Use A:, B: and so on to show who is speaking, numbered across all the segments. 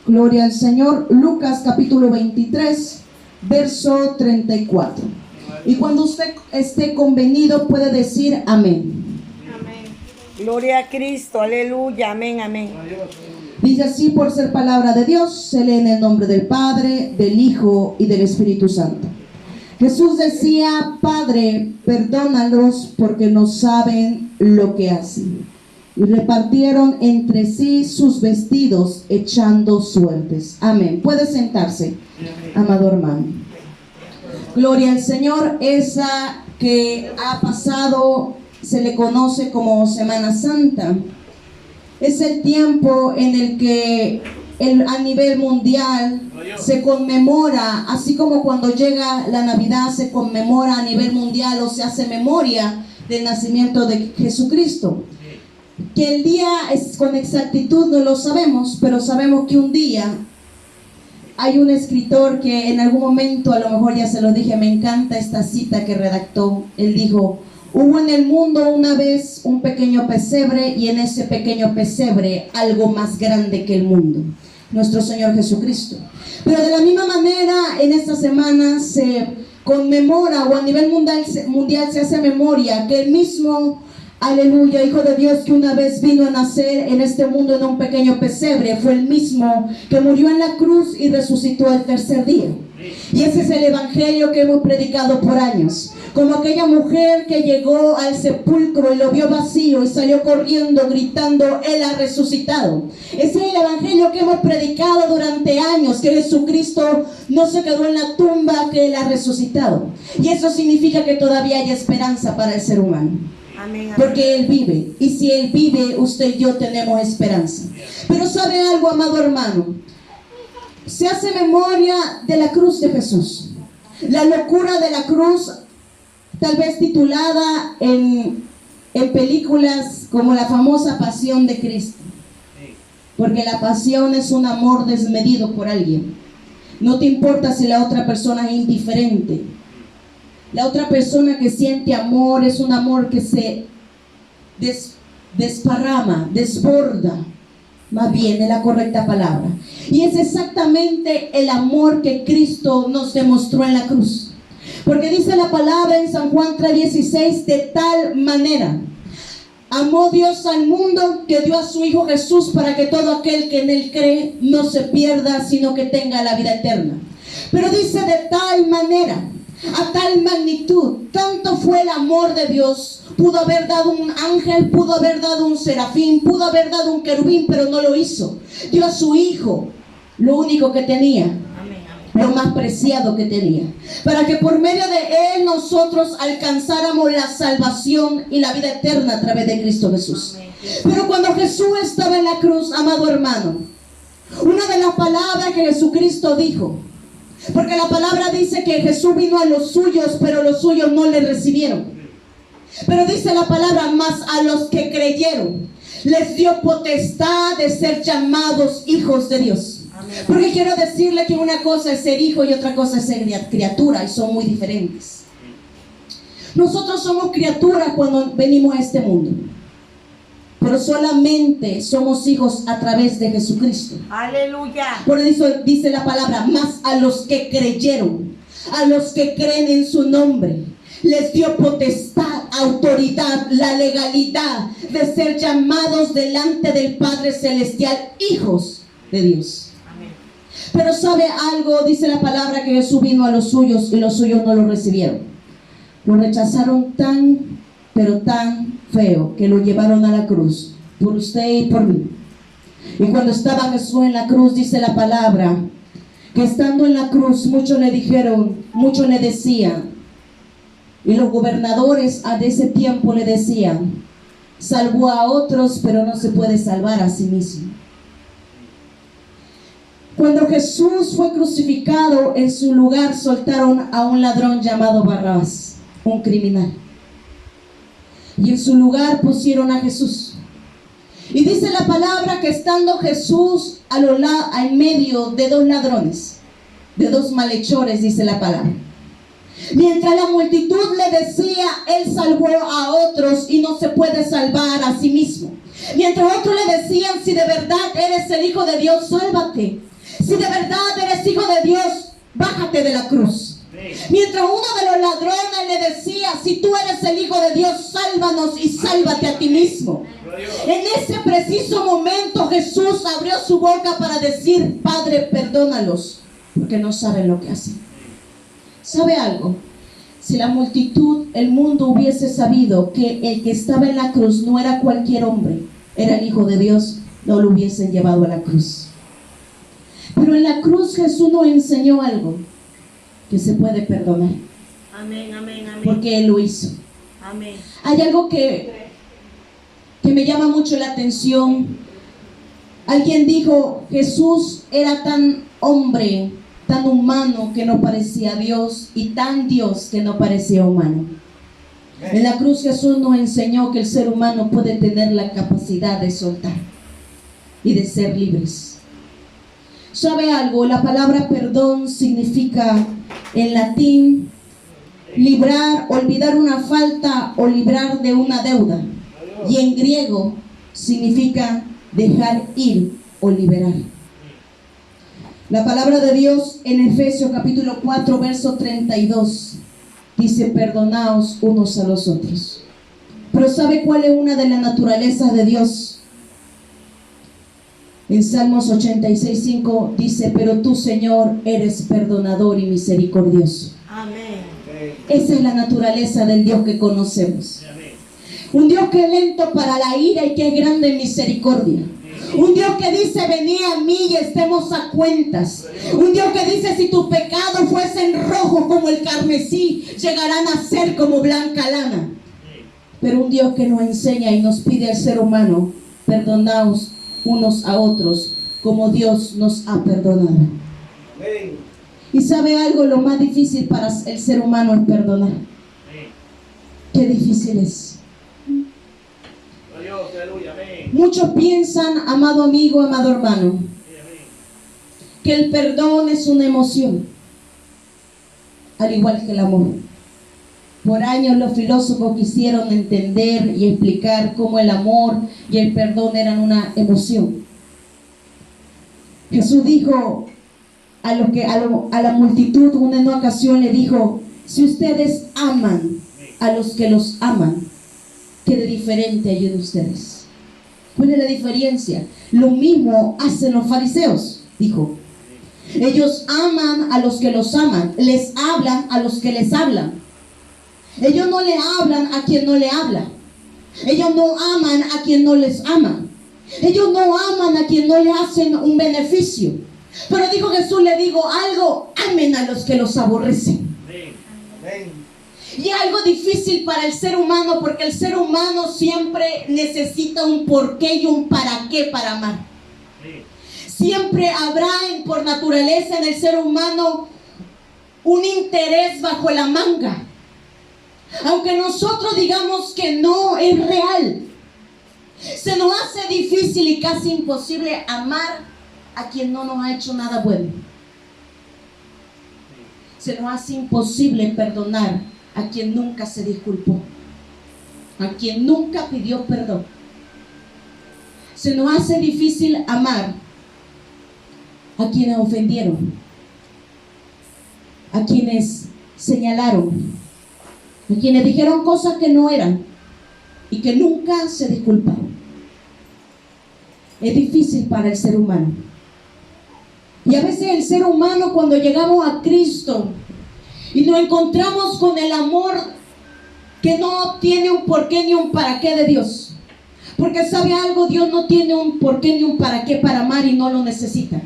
A: Gloria al Señor. Lucas capítulo 23, verso 34. Y cuando usted esté convenido puede decir amén.
B: Amén. Gloria a Cristo, aleluya, amén, amén.
A: Dice así: por ser palabra de Dios, se lee en el nombre del Padre, del Hijo y del Espíritu Santo. Jesús decía: Padre, perdónalos porque no saben lo que hacen. Y repartieron entre sí sus vestidos, echando suertes. Amén. Puede sentarse, amado hermano. Gloria al Señor. Esa que ha pasado se le conoce como Semana Santa. Es el tiempo en el que a nivel mundial se conmemora, así como cuando llega la Navidad se conmemora a nivel mundial o se hace memoria del nacimiento de Jesucristo. Que el día es con exactitud no lo sabemos, pero sabemos que un día hay un escritor que en algún momento, a lo mejor ya se lo dije, me encanta esta cita que redactó. Él dijo: hubo en el mundo una vez un pequeño pesebre, y en ese pequeño pesebre algo más grande que el mundo, nuestro Señor Jesucristo. Pero de la misma manera, en esta semana se conmemora, o a nivel mundial se hace memoria, que el mismo, aleluya, Hijo de Dios, que una vez vino a nacer en este mundo en un pequeño pesebre, fue el mismo que murió en la cruz y resucitó al tercer día. Y ese es el evangelio que hemos predicado por años. Como aquella mujer que llegó al sepulcro y lo vio vacío y salió corriendo gritando: Él ha resucitado. Ese es el evangelio que hemos predicado durante años, que Jesucristo no se quedó en la tumba, que Él ha resucitado. Y eso significa que todavía hay esperanza para el ser humano. Amén, amén. Porque Él vive, y si Él vive, usted y yo tenemos esperanza. Pero ¿sabe algo, amado hermano? Se hace memoria de la cruz de Jesús, la locura de la cruz, tal vez titulada en películas como la famosa Pasión de Cristo. Porque la pasión es un amor desmedido por alguien. No te importa si la otra persona es indiferente. La otra persona que siente amor es un amor que se desparrama, desborda. Más bien es la correcta palabra. Y es exactamente el amor que Cristo nos demostró en la cruz. Porque dice la palabra en San Juan 3:16: de tal manera amó Dios al mundo que dio a su Hijo Jesús para que todo aquel que en Él cree no se pierda, sino que tenga la vida eterna. Pero dice de tal manera, a tal magnitud, tanto fue el amor de Dios. Pudo haber dado un ángel, pudo haber dado un serafín, pudo haber dado un querubín, pero no lo hizo. Dio a su Hijo, lo único que tenía, lo más preciado que tenía, para que por medio de Él nosotros alcanzáramos la salvación y la vida eterna a través de Cristo Jesús. Pero cuando Jesús estaba en la cruz, amado hermano, una de las palabras que Jesucristo dijo, porque la palabra dice que Jesús vino a los suyos, pero los suyos no le recibieron. Pero dice la palabra: mas a los que creyeron les dio potestad de ser llamados hijos de Dios. Amén. Porque quiero decirle que una cosa es ser hijo y otra cosa es ser criatura, y son muy diferentes. Nosotros somos criaturas cuando venimos a este mundo, pero solamente somos hijos a través de Jesucristo. Aleluya. Por eso dice la palabra: más a los que creyeron, a los que creen en su nombre, les dio potestad, autoridad, la legalidad de ser llamados delante del Padre Celestial hijos de Dios. Amén. Pero ¿sabe algo? Dice la palabra que Jesús vino a los suyos y los suyos no lo recibieron. Lo rechazaron tan, pero tan feo, que lo llevaron a la cruz por usted y por mí. Y cuando estaba Jesús en la cruz, dice la palabra que estando en la cruz muchos le dijeron, muchos le decían, y los gobernadores de ese tiempo le decían: salvó a otros, pero no se puede salvar a sí mismo. Cuando Jesús fue crucificado, en su lugar soltaron a un ladrón llamado Barrabás, un criminal. Y en su lugar pusieron a Jesús. Y dice la palabra que estando Jesús en medio de dos ladrones, de dos malhechores, dice la palabra, Mientras la multitud le decía, Él salvó a otros y no se puede salvar a sí mismo. Mientras otros le decían, si de verdad eres el Hijo de Dios, sálvate. Si de verdad eres Hijo de Dios, bájate de la cruz. Mientras uno de los ladrones le decía, si tú eres el Hijo de Dios, sálvanos y sálvate a ti mismo. En ese preciso momento Jesús abrió su boca para decir, Padre, perdónalos, porque no saben lo que hacen. ¿Sabe algo? Si la multitud, el mundo hubiese sabido que el que estaba en la cruz no era cualquier hombre, era el Hijo de Dios, no lo hubiesen llevado a la cruz. Pero en la cruz Jesús nos enseñó algo, que se puede perdonar.
B: Amén, amén, amén.
A: Porque Él lo hizo.
B: Amén.
A: Hay algo que me llama mucho la atención. Alguien dijo, Jesús era tan hombre, tan humano que no parecía Dios, y tan Dios que no parecía humano. En la cruz Jesús nos enseñó que el ser humano puede tener la capacidad de soltar y de ser libres. ¿Sabe algo? La palabra perdón significa en latín librar, olvidar una falta o librar de una deuda. Y en griego significa dejar ir o liberar. La palabra de Dios en Efesios capítulo 4 verso 32 dice, perdonaos unos a los otros. Pero ¿sabe cuál es una de las naturalezas de Dios? En Salmos 86:5 dice, pero tú, Señor, eres perdonador y misericordioso.
B: Amén.
A: Esa es la naturaleza del Dios que conocemos. Un Dios que es lento para la ira y que es grande en misericordia. Un Dios que dice, venid a mí y estemos a cuentas. Un Dios que dice, si tus pecados fuesen rojos como el carmesí, llegarán a ser como blanca lana. Pero un Dios que nos enseña y nos pide al ser humano, perdonaos unos a otros como Dios nos ha perdonado. Y sabe algo, lo más difícil para el ser humano es perdonar. Qué difícil es. Muchos piensan, amado amigo, amado hermano, que el perdón es una emoción, al igual que el amor. Por años los filósofos quisieron entender y explicar cómo el amor y el perdón eran una emoción. Jesús dijo a la multitud, en una ocasión le dijo, si ustedes aman a los que los aman, ¿qué de diferente hay en ustedes? ¿Cuál es la diferencia? Lo mismo hacen los fariseos, dijo. Ellos aman a los que los aman, les hablan a los que les hablan. Ellos no le hablan a quien no le habla. Ellos no aman a quien no les ama. Ellos no aman a quien no le hacen un beneficio. Pero dijo Jesús, le digo algo, amen a los que los aborrecen. Y es algo difícil para el ser humano, porque el ser humano siempre necesita un porqué y un para qué para amar. Siempre habrá por naturaleza en el ser humano un interés bajo la manga. Aunque nosotros digamos que no es real, se nos hace difícil y casi imposible amar a quien no nos ha hecho nada bueno. Se nos hace imposible perdonar a quien nunca se disculpó, a quien nunca pidió perdón. Se nos hace difícil amar a quienes ofendieron, a quienes señalaron, a quienes dijeron cosas que no eran y que nunca se disculparon. Es difícil para el ser humano. Y a veces el ser humano, cuando llegamos a Cristo y nos encontramos con el amor que no tiene un porqué ni un para qué de Dios, porque sabe algo, Dios no tiene un porqué ni un para qué para amar y no lo necesita.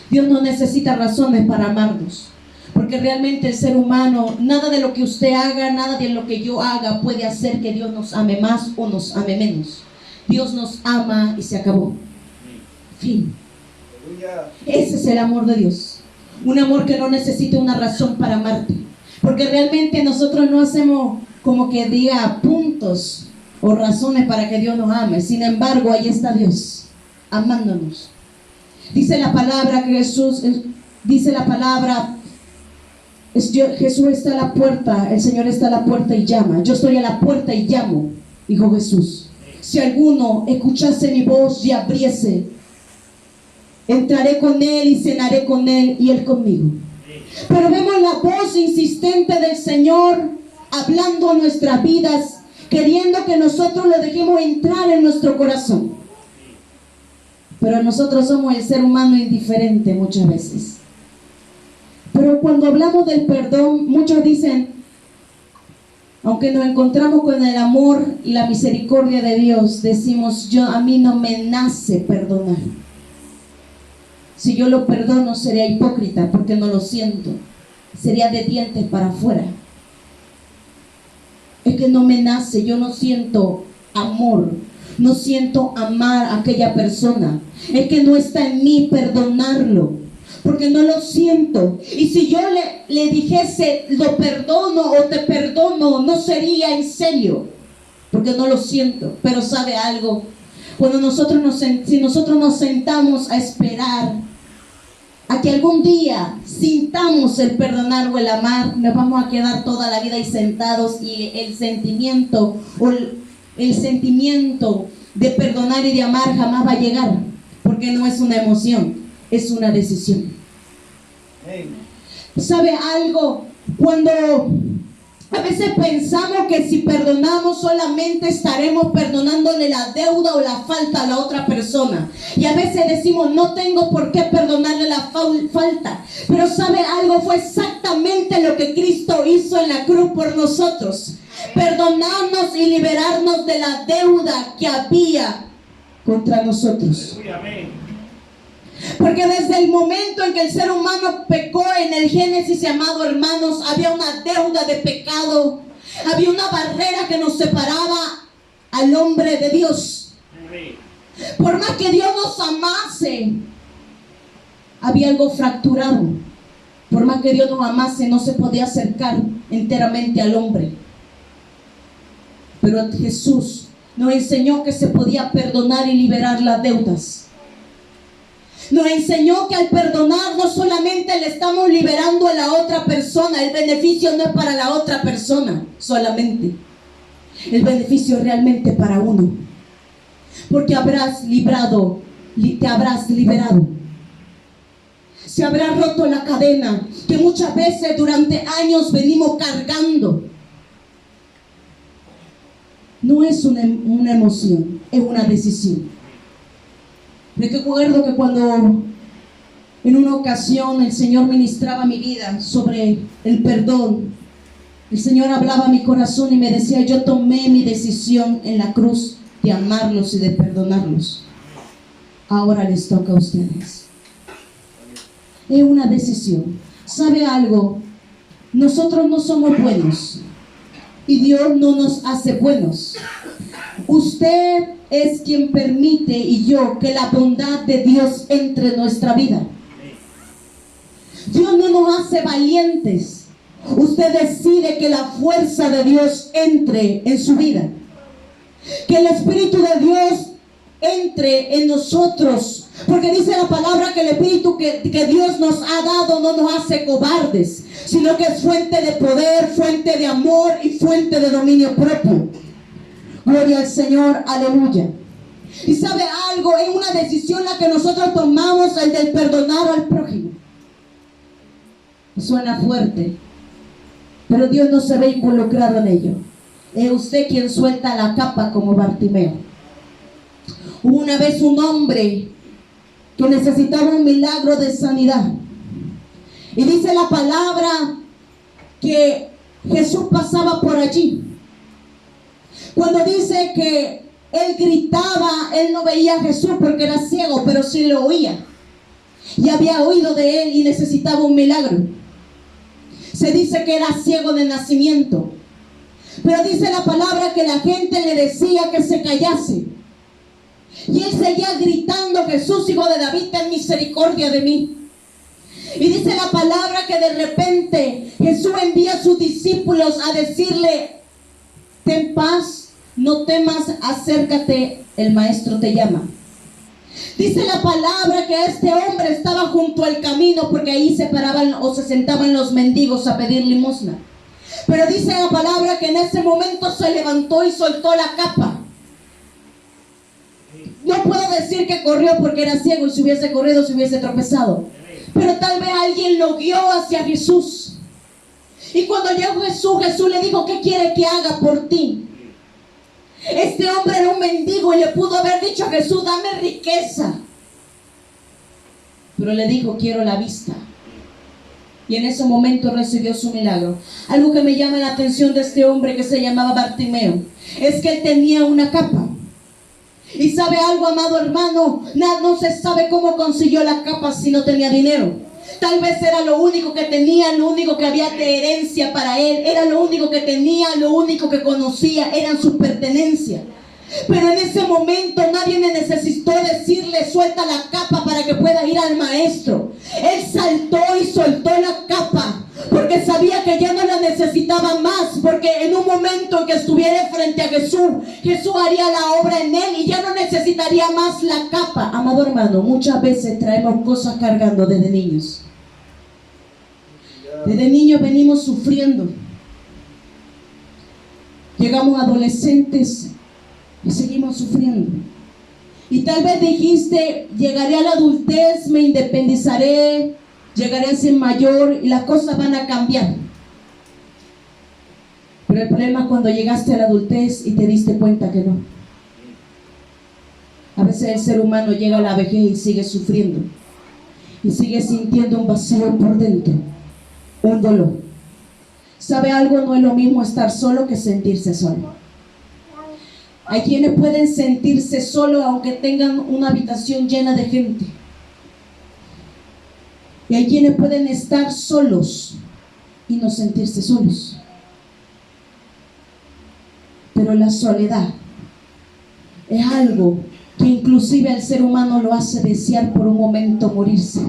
A: Dios no necesita razones para amarnos, porque realmente el ser humano, nada de lo que usted haga, nada de lo que yo haga puede hacer que Dios nos ame más o nos ame menos. Dios nos ama y se acabó. Fin. Ese es el amor de Dios. Un amor que no necesita una razón para amarte, porque realmente nosotros no hacemos como que diga puntos o razones para que Dios nos ame. Sin embargo, ahí está Dios amándonos. Dice la palabra que Jesús, dice la palabra Jesús está a la puerta, el Señor está a la puerta y llama. Yo estoy a la puerta y llamo, dijo Jesús. Si alguno escuchase mi voz y abriese, entraré con él y cenaré con él y él conmigo. Pero vemos la voz insistente del Señor hablando a nuestras vidas, queriendo que nosotros lo dejemos entrar en nuestro corazón. Pero nosotros somos el ser humano indiferente muchas veces. Pero cuando hablamos del perdón, muchos dicen, aunque nos encontramos con el amor y la misericordia de Dios, decimos, a mí no me nace perdonar. Si yo lo perdono, sería hipócrita porque no lo siento. Sería de dientes para afuera. Es que no me nace, yo no siento amor. No siento amar a aquella persona. Es que no está en mí perdonarlo, porque no lo siento. Y si yo le dijese, lo perdono o te perdono, no sería en serio, porque no lo siento. Pero ¿sabe algo? Cuando si nosotros nos sentamos a esperar a que algún día sintamos el perdonar o el amar, nos vamos a quedar toda la vida ahí sentados, y el sentimiento de perdonar y de amar jamás va a llegar, porque no es una emoción, es una decisión. ¿Sabe algo? Cuando a veces pensamos que si perdonamos solamente estaremos perdonándole la deuda o la falta a la otra persona, y a veces decimos, no tengo por qué perdonarle la falta. Pero ¿sabe algo? Fue exactamente lo que Cristo hizo en la cruz por nosotros: perdonarnos y liberarnos de la deuda que había contra nosotros. Porque desde el momento en que el ser humano pecó en el Génesis, amados hermanos, había una deuda de pecado, había una barrera que nos separaba al hombre de Dios. Por más que Dios nos amase, había algo fracturado. Por más que Dios nos amase, no se podía acercar enteramente al hombre. Pero Jesús nos enseñó que se podía perdonar y liberar las deudas. Nos enseñó que al perdonar no solamente le estamos liberando a la otra persona, el beneficio no es para la otra persona solamente, el beneficio es realmente para uno, porque te habrás liberado, se habrá roto la cadena que muchas veces durante años venimos cargando. No es una emoción, es una decisión. Recuerdo que cuando en una ocasión el Señor ministraba mi vida sobre el perdón, el Señor hablaba a mi corazón y me decía, yo tomé mi decisión en la cruz de amarlos y de perdonarlos. Ahora les toca a ustedes. Es una decisión. ¿Sabe algo? Nosotros no somos buenos y Dios no nos hace buenos. Usted es quien permite, y yo, que la bondad de Dios entre en nuestra vida. Dios no nos hace valientes. Usted decide que la fuerza de Dios entre en su vida, que el Espíritu de Dios entre en nosotros, porque dice la palabra que el Espíritu que Dios nos ha dado no nos hace cobardes, sino que es fuente de poder, fuente de amor y fuente de dominio propio. Gloria al Señor, aleluya. Y sabe algo, es una decisión la que nosotros tomamos, el del perdonar al prójimo. Suena fuerte, pero Dios no se ve involucrado en ello. Es usted quien suelta la capa como Bartimeo. Hubo una vez un hombre que necesitaba un milagro de sanidad, y dice la palabra que Jesús pasaba por allí. Cuando dice que él gritaba, él no veía a Jesús porque era ciego, pero sí lo oía. Y había oído de él y necesitaba un milagro. Se dice que era ciego de nacimiento. Pero dice la palabra que la gente le decía que se callase. Y él seguía gritando, Jesús, hijo de David, ten misericordia de mí. Y dice la palabra que de repente Jesús envía a sus discípulos a decirle, ten paz, no temas, acércate, el maestro te llama. Dice la palabra que este hombre estaba junto al camino porque ahí se paraban o se sentaban los mendigos a pedir limosna. Pero dice la palabra que en ese momento se levantó y soltó la capa. No puedo decir que corrió porque era ciego y si hubiese corrido se hubiese tropezado. Pero tal vez alguien lo guió hacia Jesús. Y cuando llegó Jesús, Jesús le dijo: ¿qué quiere que haga por ti? Este hombre era un mendigo y le pudo haber dicho a Jesús: dame riqueza. Pero le dijo: quiero la vista. Y en ese momento recibió su milagro. Algo que me llama la atención de este hombre que se llamaba Bartimeo es que él tenía una capa. Y sabe algo, amado hermano, no se sabe cómo consiguió la capa si no tenía dinero. Tal vez era lo único que tenía, lo único que había de herencia para él. Era lo único que tenía, lo único que conocía, eran sus pertenencias. Pero en ese momento nadie le necesitó decirle: suelta la capa para que pueda ir al maestro. Él saltó y soltó la capa porque sabía que ya no la necesitaba más, porque en un momento en que estuviera frente a Jesús, Jesús haría la obra en él y ya no necesitaría más la capa. Amado hermano, muchas veces traemos cosas cargando desde niños. Desde niños venimos sufriendo. Llegamos adolescentes y seguimos sufriendo. Y tal vez dijiste: llegaré a la adultez, me independizaré, llegaré a ser mayor y las cosas van a cambiar. Pero el problema es cuando llegaste a la adultez y te diste cuenta que no. A veces el ser humano llega a la vejez y sigue sufriendo. Y sigue sintiendo un vacío por dentro, un dolor. ¿Sabe algo? No es lo mismo estar solo que sentirse solo. Hay quienes pueden sentirse solos aunque tengan una habitación llena de gente. Y hay quienes pueden estar solos y no sentirse solos. Pero la soledad es algo que inclusive al ser humano lo hace desear por un momento morirse.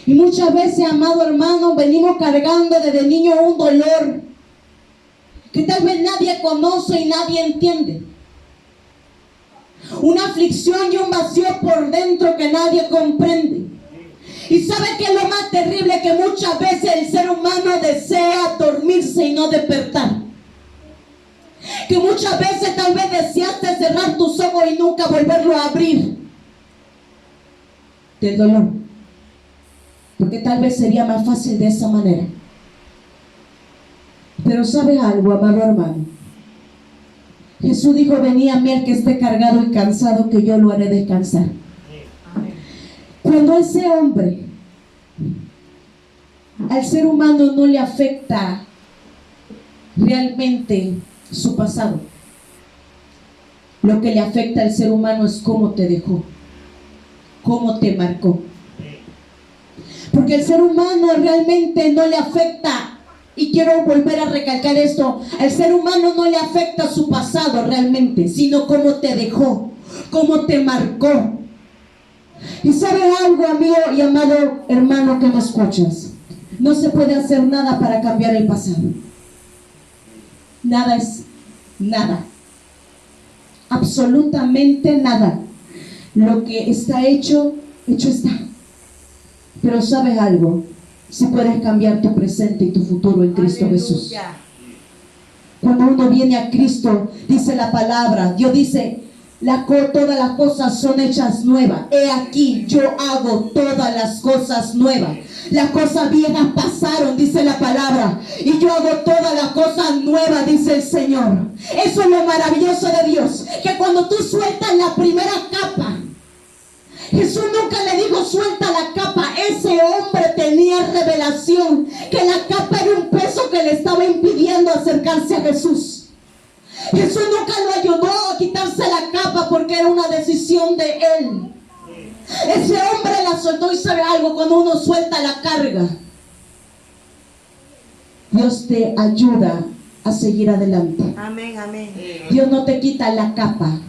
A: Y muchas veces, amado hermano, venimos cargando desde niño un dolor que tal vez nadie conoce y nadie entiende. Una aflicción y un vacío por dentro que nadie comprende. Y ¿sabe qué es lo más terrible? Que muchas veces el ser humano desea dormirse y no despertar. Que muchas veces tal vez deseaste cerrar tus ojos y nunca volverlo a abrir. Del dolor. Porque tal vez sería más fácil de esa manera. Pero ¿sabes algo, amado hermano? Jesús dijo: venid a mí el que esté cargado y cansado, que yo lo haré descansar. Cuando ese hombre, al ser humano no le afecta realmente su pasado. Lo que le afecta al ser humano es cómo te dejó, cómo te marcó. Porque el ser humano realmente no le afecta. Y quiero volver a recalcar esto: al ser humano no le afecta su pasado realmente, sino cómo te dejó, cómo te marcó. Y ¿sabe algo, amigo y amado hermano que me escuchas? No se puede hacer nada para cambiar el pasado. Nada es nada. Absolutamente nada. Lo que está hecho, hecho está. Pero ¿sabes algo? Si puedes cambiar tu presente y tu futuro en Cristo Jesús. Cuando uno viene a Cristo, dice la palabra, Dios dice: todas las cosas son hechas nuevas. He aquí, yo hago todas las cosas nuevas. Las cosas viejas pasaron, dice la palabra, y yo hago todas las cosas nuevas, dice el Señor. Eso es lo maravilloso de Dios, que cuando tú sueltas la primera capa, Jesús nunca le dijo: suelta la capa. Ese hombre tenía revelación que la capa era un peso que le estaba impidiendo acercarse a Jesús. Jesús nunca lo ayudó a quitarse la capa porque era una decisión de él. Ese hombre la soltó. Y ¿sabe algo? Cuando uno suelta la carga, Dios te ayuda a seguir adelante.
B: Amén, amén.
A: Dios no te quita la capa,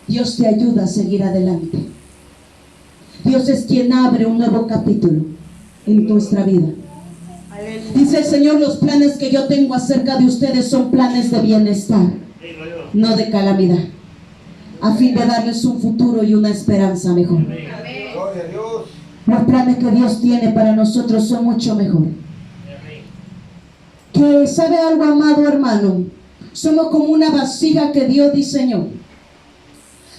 A: Dios te ayuda a seguir adelante. Dios es quien abre un nuevo capítulo en nuestra vida. Dice el Señor: los planes que yo tengo acerca de ustedes son planes de bienestar, no de calamidad. a fin de darles un futuro y una esperanza mejor.
C: Gloria a Dios.
A: Los planes que Dios tiene para nosotros son mucho mejor. Que sabe algo, amado hermano, somos como una vasija que Dios diseñó.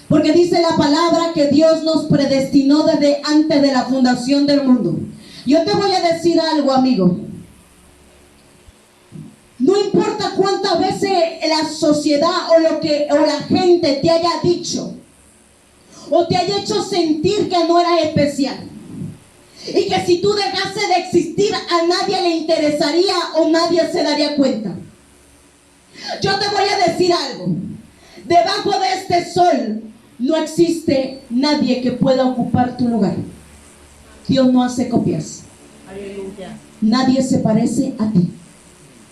A: Porque dice la palabra que Dios nos predestinó desde antes de la fundación del mundo. Yo te voy a decir algo, amigo. No importa cuántas veces la sociedad o la gente te haya dicho o te haya hecho sentir que no eras especial y que si tú dejases de existir a nadie le interesaría o nadie se daría cuenta. Yo te voy a decir algo. Debajo de este sol no existe nadie que pueda ocupar tu lugar. Dios no hace copias.
B: Aleluya.
A: Nadie se parece a ti.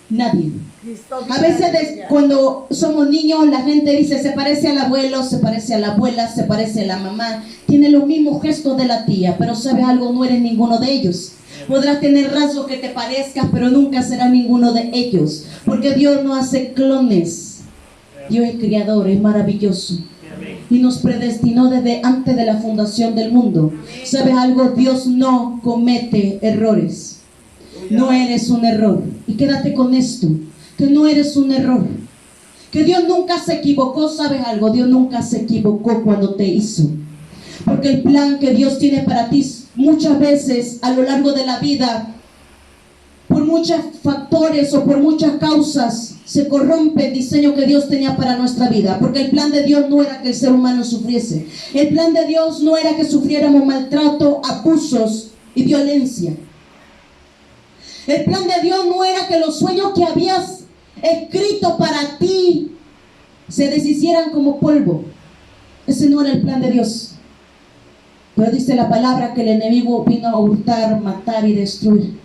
A: Nadie.
B: Cristo
A: A veces
B: aleluya.
A: cuando somos niños la gente dice se parece al abuelo, se parece a la abuela, se parece a la mamá. Tiene los mismos gestos de la tía, pero ¿sabe algo? No eres ninguno de ellos. Podrás tener rasgos que te parezcas, pero nunca será ninguno de ellos. Porque Dios no hace clones. Dios es creador, es maravilloso. Y nos predestinó desde antes de la fundación del mundo. ¿Sabes algo? Dios no comete errores. No eres un error. Y quédate con esto, que no eres un error. Que Dios nunca se equivocó. ¿Sabes algo? Dios nunca se equivocó cuando te hizo. Porque el plan que Dios tiene para ti muchas veces a lo largo de la vida, por muchos factores o por muchas causas, se corrompe el diseño que Dios tenía para nuestra vida. Porque el plan de Dios no era que el ser humano sufriese. El plan de Dios no era que sufriéramos maltrato, abusos y violencia. El plan de Dios no era que los sueños que habías escrito para ti se deshicieran como polvo. Ese no era el plan de Dios. Pero dice la palabra que el enemigo vino a hurtar, matar y destruir.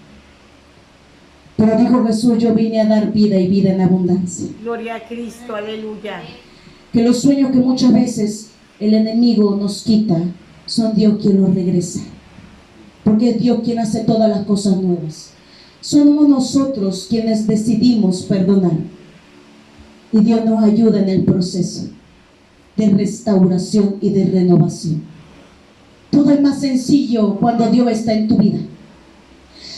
A: Pero dijo Jesús, yo vine a dar vida y vida en abundancia.
B: Gloria a Cristo, aleluya.
A: Que los sueños que muchas veces el enemigo nos quita, son Dios quien los regresa. Porque es Dios quien hace todas las cosas nuevas. Somos nosotros quienes decidimos perdonar. Y Dios nos ayuda en el proceso de restauración y de renovación. Todo es más sencillo cuando Dios está en tu vida.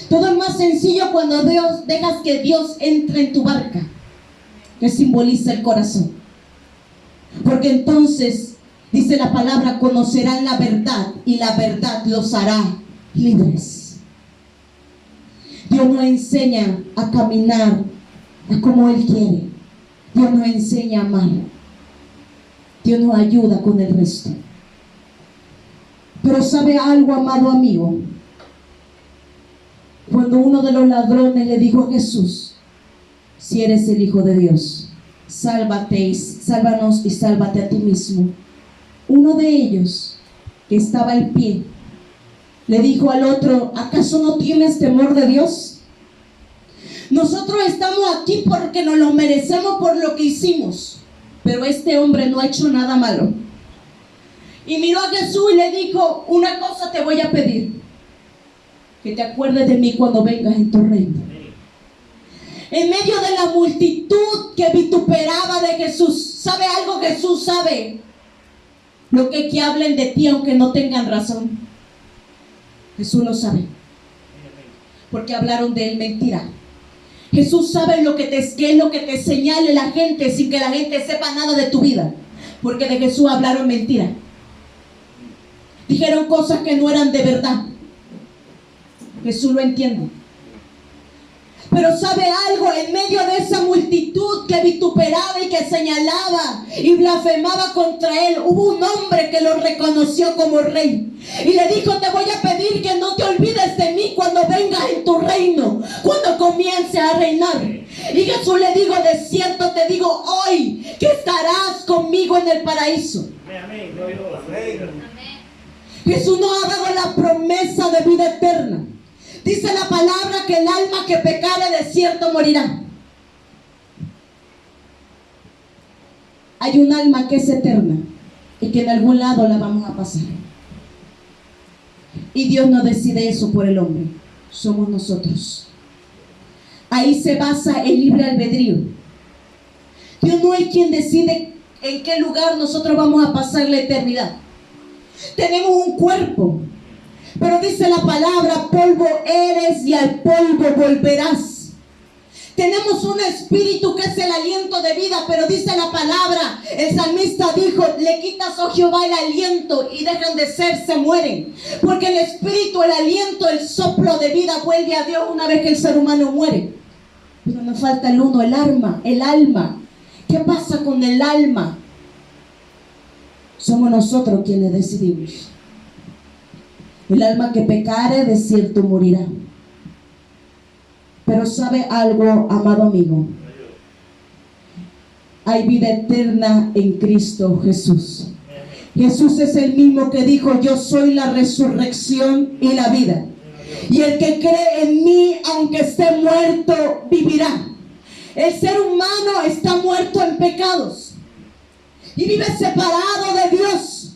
A: Todo es más sencillo cuando dejas que Dios entre en tu barca, que simboliza el corazón. Porque entonces, dice la palabra, conocerán la verdad y la verdad los hará libres. Dios nos enseña a caminar como Él quiere. Dios nos enseña a amar. Dios nos ayuda con el resto. Pero ¿sabe algo, amado amigo? Cuando uno de los ladrones le dijo a Jesús, si eres el Hijo de Dios, sálvanos y sálvate a ti mismo. Uno de ellos, que estaba al pie, le dijo al otro, ¿acaso no tienes temor de Dios? Nosotros estamos aquí porque nos lo merecemos por lo que hicimos, pero este hombre no ha hecho nada malo. Y miró a Jesús y le dijo, una cosa te voy a pedir, que te acuerdes de mí cuando vengas en tu reino. En medio de la multitud que vituperaba de Jesús, ¿sabe algo? Jesús sabe lo que hablen de ti aunque no tengan razón. Jesús lo sabe, porque hablaron de él mentira. Jesús sabe qué es lo que te señale la gente sin que la gente sepa nada de tu vida, porque de Jesús hablaron mentira. Dijeron cosas que no eran de verdad. Jesús lo entiende. Pero ¿sabe algo? En medio de esa multitud que vituperaba y que señalaba y blasfemaba contra él, hubo un hombre que lo reconoció como rey. Y le dijo, te voy a pedir que no te olvides de mí cuando vengas en tu reino, cuando comiences a reinar. Y Jesús le dijo, de cierto te digo hoy que estarás conmigo en el paraíso.
C: Amén.
A: Jesús nos ha dado la promesa de vida eterna. Dice la palabra que el alma que pecare de cierto morirá. Hay un alma que es eterna y que en algún lado la vamos a pasar. Y Dios no decide eso por el hombre, somos nosotros. Ahí se basa el libre albedrío. Dios no es quien decide en qué lugar nosotros vamos a pasar la eternidad. Tenemos un cuerpo, pero dice la palabra, polvo eres y al polvo volverás. Tenemos un espíritu que es el aliento de vida, pero dice la palabra, el salmista dijo, le quitas, oh Jehová, el aliento y dejan de ser, se mueren. Porque el espíritu, el aliento, el soplo de vida vuelve a Dios una vez que el ser humano muere. Pero nos falta el uno, el alma, el alma. ¿Qué pasa con el alma? Somos nosotros quienes decidimos. El alma que pecare, de cierto morirá. Pero ¿sabe algo, amado amigo? Hay vida eterna en Cristo Jesús. Jesús es el mismo que dijo, yo soy la resurrección y la vida. Y el que cree en mí, aunque esté muerto, vivirá. El ser humano está muerto en pecados y vive separado de Dios.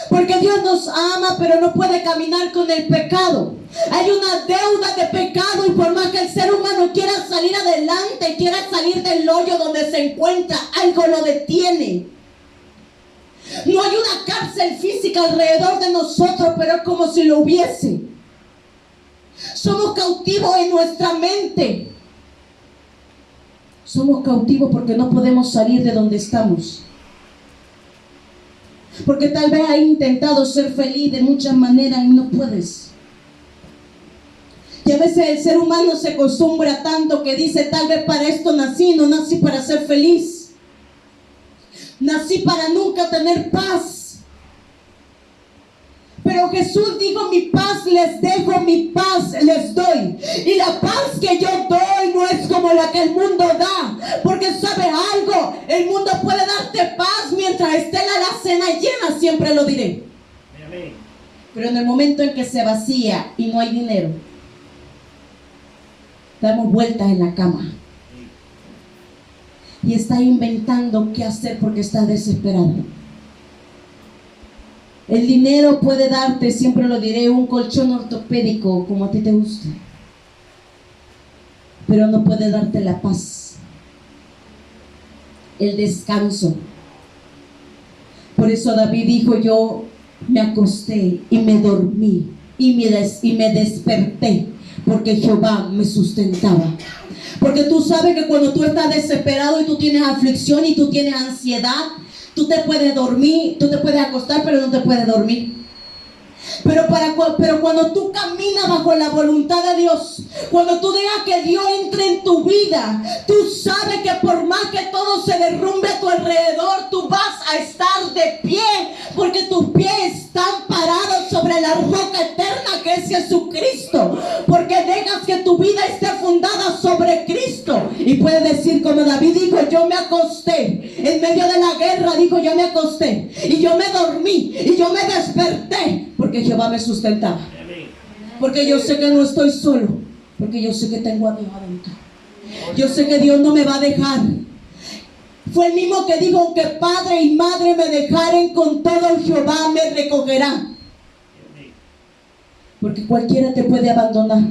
A: Porque Dios nos ama, pero no puede caminar con el pecado. Hay una deuda de pecado y por más que el ser humano quiera salir adelante, quiera salir del hoyo donde se encuentra, algo lo detiene. No hay una cárcel física alrededor de nosotros, pero es como si lo hubiese. Somos cautivos en nuestra mente. Somos cautivos porque no podemos salir de donde estamos. Porque tal vez has intentado ser feliz de muchas maneras y no puedes. Y a veces el ser humano se acostumbra tanto que dice, tal vez para esto nací, no nací para ser feliz. Nací para nunca tener paz. Pero Jesús dijo, mi paz les dejo, mi paz les doy. Y la paz que yo doy no es como la que el mundo da. Porque ¿sabe algo? El mundo puede darte paz mientras esté la alacena llena, siempre lo diré. Pero en el momento en que se vacía y no hay dinero, damos vueltas en la cama. Y está inventando qué hacer porque está desesperado. El dinero puede darte, siempre lo diré, un colchón ortopédico como a ti te gusta. Pero no puede darte la paz, el descanso. Por eso David dijo, yo me acosté y me dormí y me desperté porque Jehová me sustentaba. Porque tú sabes que cuando tú estás desesperado y tú tienes aflicción y tú tienes ansiedad, tú te puedes dormir, tú te puedes acostar, pero no te puedes dormir. Pero cuando tú caminas bajo la voluntad de Dios, cuando tú dejas que Dios entre en tu vida, tú sabes que por más que todo se derrumbe a tu alrededor, tú vas a estar de pie, porque tus pies están parados sobre la roca eterna que es Jesucristo, porque dejas que tu vida esté fundada sobre Cristo. Y puedes decir como David dijo, yo me acosté, en medio de la guerra dijo, yo me acosté, y yo me dormí, y yo me desperté, porque Jehová me sustentaba. Porque yo sé que no estoy solo, porque yo sé que tengo a Dios adentro. Yo sé que Dios no me va a dejar. Fue el mismo que dijo, aunque padre y madre me dejaren, con todo Jehová me recogerá. Porque cualquiera te puede abandonar.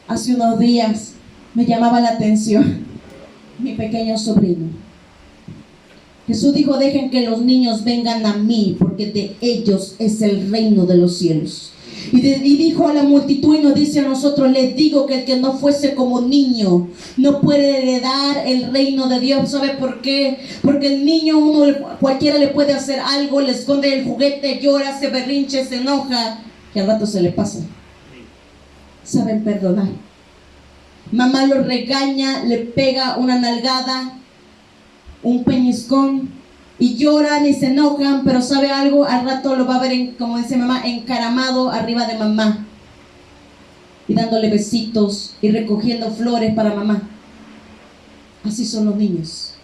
A: Hace unos días me llamaba la atención mi pequeño sobrino. Jesús dijo, dejen que los niños vengan a mí, porque de ellos es el reino de los cielos. Y dijo a la multitud y nos dice a nosotros, les digo que el que no fuese como niño no puede heredar el reino de Dios. ¿Sabe por qué? Porque el niño, cualquiera le puede hacer algo, le esconde el juguete, llora, se berrinche, se enoja, y al rato se le pasa. Saben perdonar. Mamá lo regaña, le pega una nalgada, un peñiscón, y lloran y se enojan, pero ¿sabe algo? Al rato lo va a ver, como dice mamá, encaramado arriba de mamá y dándole besitos y recogiendo flores para mamá. Así son los niños.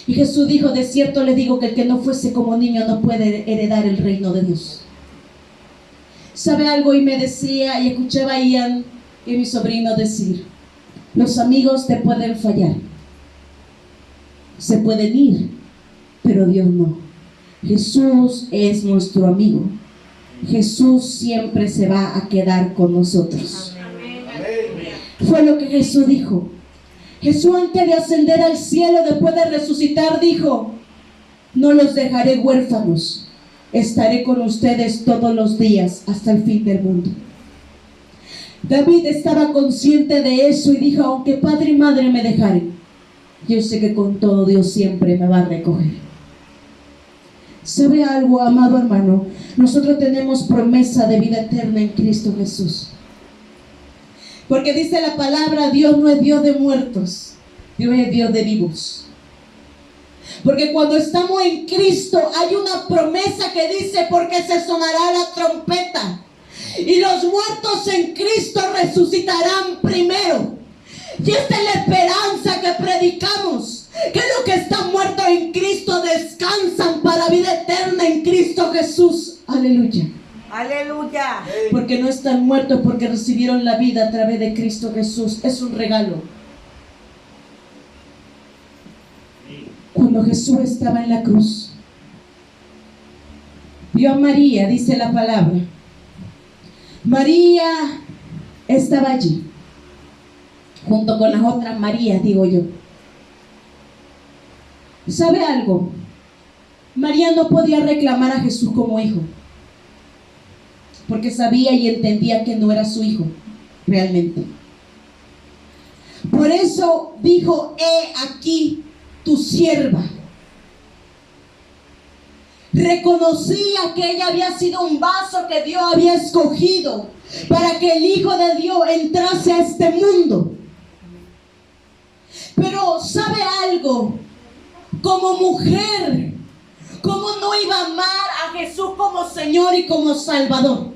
A: Y Jesús dijo, de cierto les digo que el que no fuese como niño no puede heredar el reino de Dios. ¿Sabe algo? Y me decía, y escuchaba a Ian y mi sobrino decir, los amigos te pueden fallar, se pueden ir, pero Dios no. Jesús es nuestro amigo. Jesús siempre se va a quedar con nosotros. Fue lo que Jesús dijo. Jesús, antes de ascender al cielo, después de resucitar, dijo: no los dejaré huérfanos, estaré con ustedes todos los días hasta el fin del mundo. David estaba consciente de eso y dijo: aunque padre y madre me dejaren, yo sé que con todo Dios siempre me va a recoger. ¿Sabe algo, amado hermano? Nosotros tenemos promesa de vida eterna en Cristo Jesús. Porque dice la palabra: Dios no es Dios de muertos, Dios es Dios de vivos. Porque cuando estamos en Cristo hay una promesa que dice: porque se sonará la trompeta y los muertos en Cristo resucitarán primero. Y esta es la esperanza que predicamos, que los que están muertos en Cristo descansan para vida eterna en Cristo Jesús. Aleluya.
B: Aleluya.
A: Porque no están muertos, porque recibieron la vida a través de Cristo Jesús. Es un regalo. Cuando Jesús estaba en la cruz, vio a María, dice la palabra. María estaba allí, junto con las otras Marías, digo yo. ¿Sabe algo? María no podía reclamar a Jesús como hijo, porque sabía y entendía que no era su hijo realmente. Por eso dijo: he aquí tu sierva. Reconocía que ella había sido un vaso que Dios había escogido para que el Hijo de Dios entrase a este mundo. Pero ¿sabe algo? Como mujer, ¿cómo no iba a amar a Jesús como Señor y como Salvador?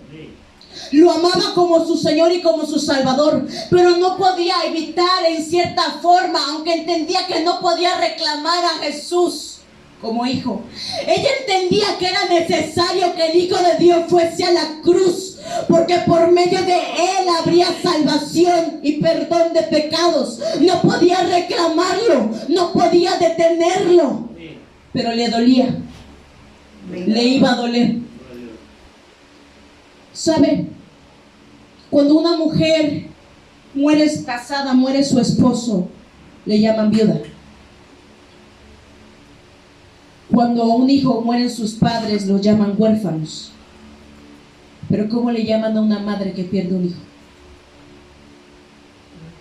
A: Lo amaba como su Señor y como su Salvador, pero no podía evitar en cierta forma, aunque entendía que no podía reclamar a Jesús como hijo. Ella entendía que era necesario que el Hijo de Dios fuese a la cruz, porque por medio de él habría salvación y perdón de pecados. No podía reclamarlo, no podía detenerlo, pero le dolía, le iba a doler. ¿Sabe? Cuando una mujer muere casada, muere su esposo, le llaman viuda. Cuando un hijo mueren sus padres, lo llaman huérfanos. Pero ¿cómo le llaman a una madre que pierde un hijo?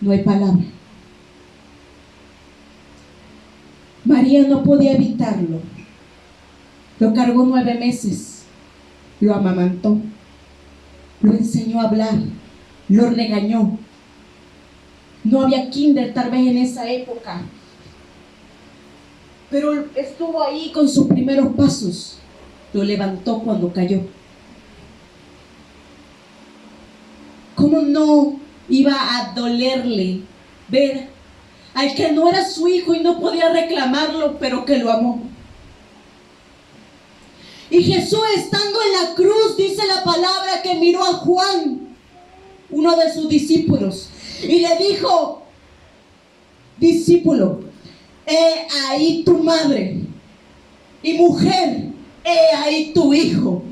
A: No hay palabra. María no podía evitarlo. Lo cargó 9 meses. Lo amamantó. Lo enseñó a hablar. Lo regañó. No había kinder tal vez en esa época, pero estuvo ahí con sus primeros pasos. Lo levantó cuando cayó. ¿Cómo no iba a dolerle ver al que no era su hijo y no podía reclamarlo, pero que lo amó? Y Jesús, estando en la cruz, dice la palabra que miró a Juan, uno de sus discípulos, y le dijo: discípulo, he ahí tu madre, y mujer, he ahí tu hijo.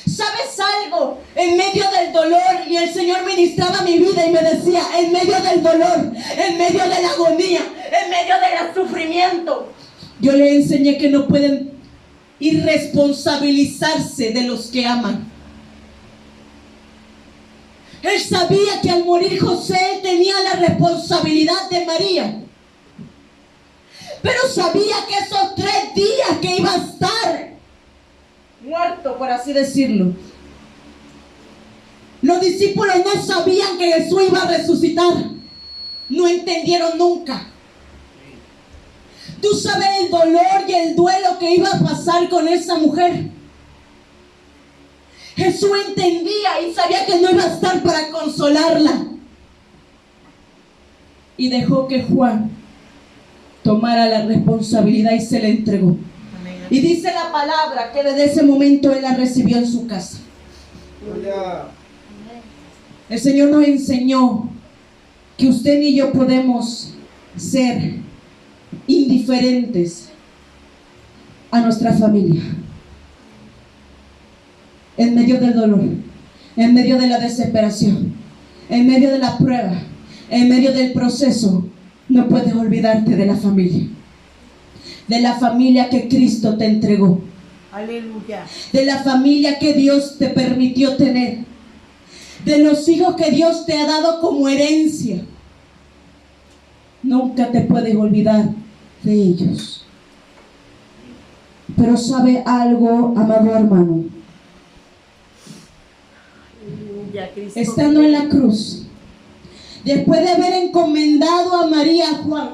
A: ¿Sabes algo? En medio del dolor, y el Señor ministraba mi vida y me decía: en medio del dolor, en medio de la agonía, en medio del sufrimiento, yo le enseñé que no pueden irresponsabilizarse de los que aman. Él sabía que al morir José, él tenía la responsabilidad de María, pero sabía que esos 3 días que iba a estar muerto, por así decirlo, los discípulos no sabían que Jesús iba a resucitar. No entendieron nunca. Tú sabes el dolor y el duelo que iba a pasar con esa mujer. Jesús entendía y sabía que no iba a estar para consolarla, y dejó que Juan tomara la responsabilidad y se le entregó. Y dice la palabra que desde ese momento él la recibió en su casa. El Señor nos enseñó que usted ni yo podemos ser indiferentes a nuestra familia. En medio del dolor, en medio de la desesperación, en medio de la prueba, en medio del proceso, No puedes olvidarte de la familia que Cristo te entregó,
B: Aleluya.
A: de la familia que Dios te permitió tener, de los hijos que Dios te ha dado como herencia. Nunca te puedes olvidar de ellos. Pero ¿sabe algo, amado hermano?
B: Aleluya, Cristo.
A: Estando en la cruz, después de haber encomendado a María y a Juan,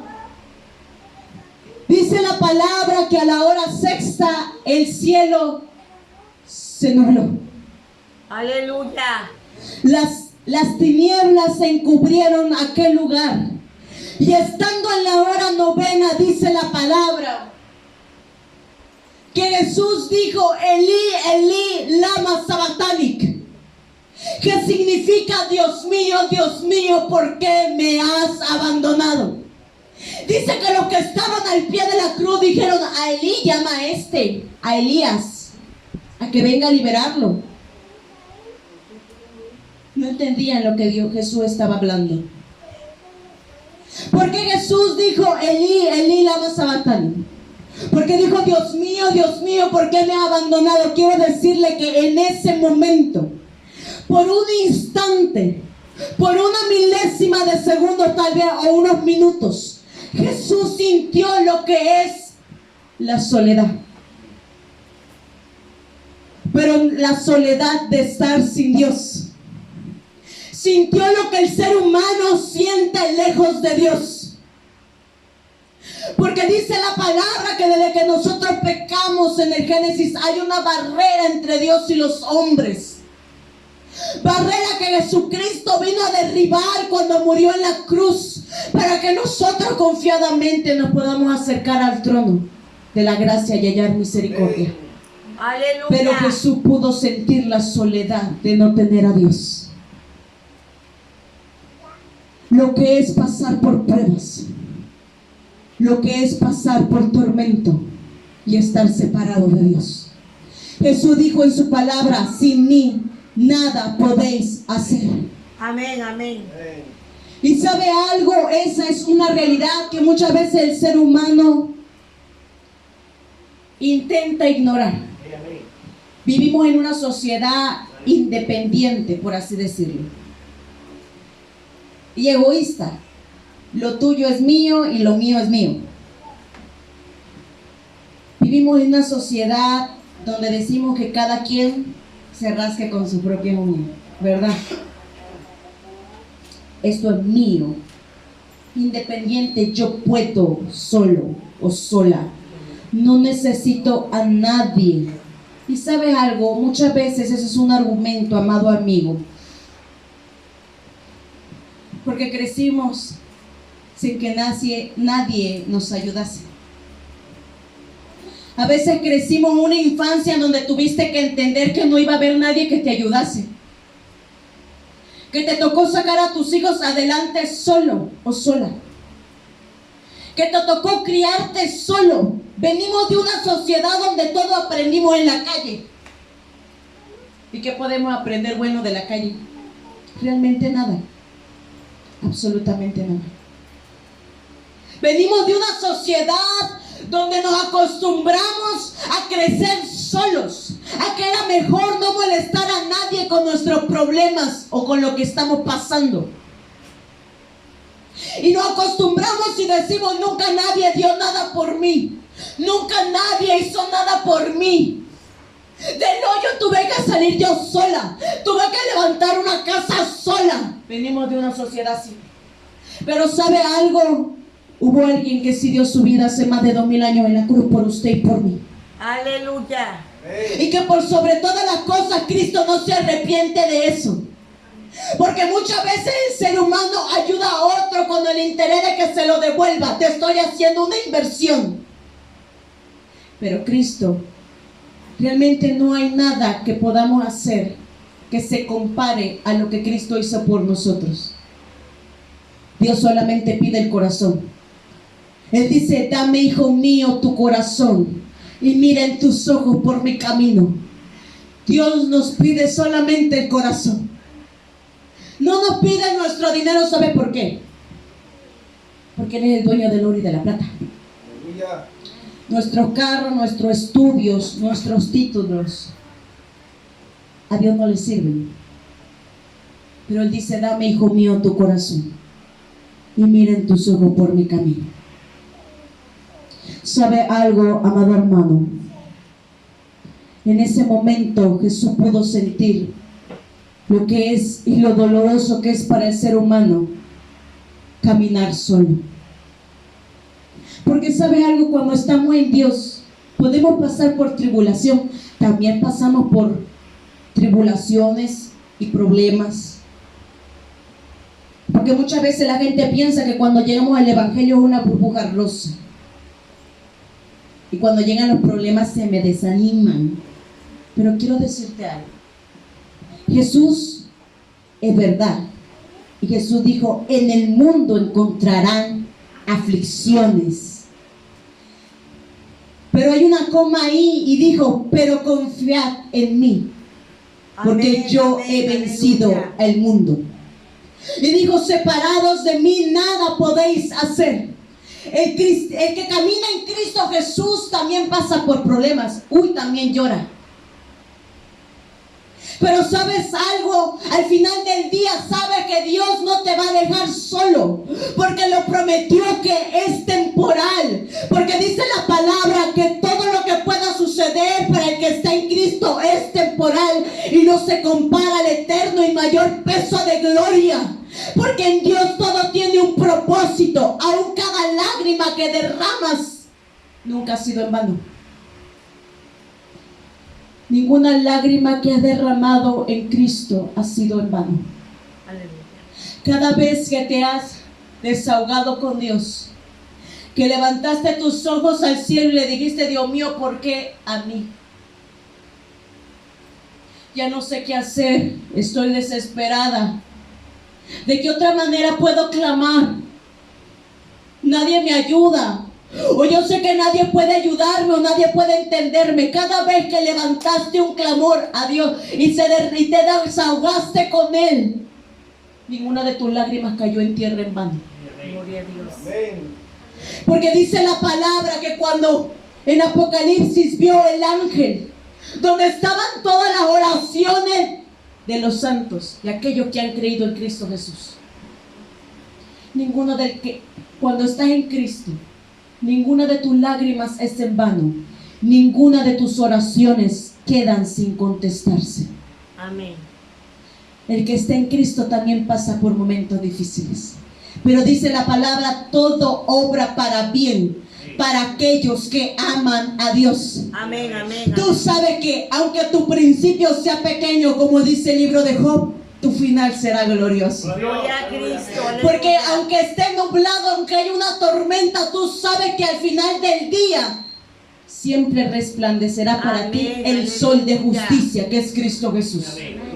A: dice la palabra que a la hora sexta el cielo se nubló.
B: Aleluya.
A: Las tinieblas se encubrieron aquel lugar. Y estando en la hora novena, dice la palabra, que Jesús dijo, Elí, Elí, lama sabachthani, que significa, Dios mío, ¿por qué me has abandonado? Dice que los que estaban al pie de la cruz dijeron, a Elí llama a Elías, a que venga a liberarlo. No entendían lo que Jesús estaba hablando. Porque Jesús dijo, Elí, Elí, lama sabachthani. Porque dijo, Dios mío, ¿por qué me ha abandonado? Quiero decirle que en ese momento, por un instante, por una milésima de segundo tal vez, o unos minutos, Jesús sintió lo que es la soledad. Pero la soledad de estar sin Dios. Sintió lo que el ser humano siente lejos de Dios. Porque dice la palabra que desde que nosotros pecamos en el Génesis hay una barrera entre Dios y los hombres. Barrera que Jesucristo vino a derribar cuando murió en la cruz, para que nosotros confiadamente nos podamos acercar al trono de la gracia y hallar misericordia.
B: Aleluya.
A: Pero Jesús pudo sentir la soledad de no tener a Dios. Lo que es pasar por pruebas, lo que es pasar por tormento y estar separado de Dios. Jesús dijo en su palabra, sin mí nada podéis hacer.
B: Amén, amén.
A: Y sabe algo, esa es una realidad que muchas veces el ser humano intenta ignorar. Vivimos en una sociedad independiente, por así decirlo, y egoísta. Lo tuyo es mío y lo mío es mío. Vivimos en una sociedad donde decimos que cada quien se rasque con su propia uña, ¿verdad? Esto es mío. Independiente, yo puedo solo o sola. No necesito a nadie. Y ¿sabes algo? Muchas veces eso es un argumento, amado amigo. Porque crecimos sin que nadie nos ayudase. A veces crecimos en una infancia donde tuviste que entender que no iba a haber nadie que te ayudase. Que te tocó sacar a tus hijos adelante solo o sola. Que te tocó criarte solo. Venimos de una sociedad donde todo aprendimos en la calle. ¿Y qué podemos aprender bueno de la calle? Realmente nada. Absolutamente nada. Venimos de una sociedad donde nos acostumbramos a crecer solos, a que era mejor no molestar a nadie con nuestros problemas o con lo que estamos pasando. Y nos acostumbramos y decimos, nunca nadie dio nada por mí, nunca nadie hizo nada por mí. Del hoyo tuve que salir yo sola, tuve que levantar una casa sola. Venimos de una sociedad así. Pero ¿sabe algo? Hubo alguien que sí dio su vida hace más de 2000 años en la cruz por usted y por mí.
B: Aleluya.
A: Y que por sobre todas las cosas Cristo no se arrepiente de eso. Porque muchas veces el ser humano ayuda a otro con el interés de que se lo devuelva. Te estoy haciendo una inversión. Pero Cristo, realmente no hay nada que podamos hacer que se compare a lo que Cristo hizo por nosotros. Dios solamente pide el corazón. Él dice, dame, hijo mío, tu corazón y mira en tus ojos por mi camino. Dios nos pide solamente el corazón. No nos pide nuestro dinero, ¿sabe por qué? porque Él es el dueño del oro y de la plata.
C: Aleluya.
A: Nuestros carros, nuestros estudios, nuestros títulos, a Dios no le sirven. Pero Él dice, dame, hijo mío, tu corazón y miren tus ojos por mi camino. ¿Sabe algo, amado hermano? En ese momento Jesús pudo sentir lo que es y lo doloroso que es para el ser humano caminar solo. Porque sabe algo, cuando estamos en Dios podemos pasar por tribulación, también pasamos por tribulaciones y problemas. Porque muchas veces la gente piensa que cuando llegamos al Evangelio es una burbuja rosa. Y cuando llegan los problemas se me desaniman. Pero quiero decirte algo. Jesús es verdad. Y Jesús dijo, en el mundo encontrarán aflicciones. Pero hay una coma ahí y dijo, pero confiad en mí. Porque
B: Amén,
A: yo
B: amén,
A: he vencido
B: aleluya.
A: al mundo. Y dijo, separados de mí nada podéis hacer. El que camina en Cristo Jesús también pasa por problemas. También llora. Pero ¿sabes algo? Al final del día sabe que Dios no te va a dejar solo, porque lo prometió que es temporal. Porque dice la palabra que todo lo que pueda suceder para el que está en Cristo es temporal y no se compara al eterno y mayor peso de gloria. Porque en Dios todo tiene un propósito. Aún cada lágrima que derramas nunca ha sido en vano. Ninguna lágrima que has derramado en Cristo ha sido en vano.
B: Aleluya.
A: Cada vez que te has desahogado con Dios, que levantaste tus ojos al cielo y le dijiste, Dios mío, ¿por qué a mí? Ya no sé qué hacer, estoy desesperada. ¿De qué otra manera puedo clamar? Nadie me ayuda. O yo sé que nadie puede ayudarme o nadie puede entenderme. Cada vez que levantaste un clamor a Dios y te desahogaste con Él, ninguna de tus lágrimas cayó en tierra en vano.
B: Gloria a Dios.
C: Amén.
A: Porque dice la palabra que cuando en Apocalipsis vio el ángel, donde estaban todas las oraciones de los santos y aquellos que han creído en Cristo Jesús, ninguno del que, cuando estás en Cristo, ninguna de tus lágrimas es en vano. Ninguna de tus oraciones quedan sin contestarse.
B: Amén.
A: El que está en Cristo también pasa por momentos difíciles. Pero dice la palabra, todo obra para bien para aquellos que aman a Dios.
B: Amén, amén.
A: Tú sabes que aunque tu principio sea pequeño, como dice el libro de Job, tu final será glorioso.
B: Gloria a Cristo. Aleluya.
A: Porque aunque esté nublado, aunque haya una tormenta, tú sabes que al final del día siempre resplandecerá para ti
B: Amén,
A: el sol de
B: aleluya.
A: justicia, que es Cristo Jesús.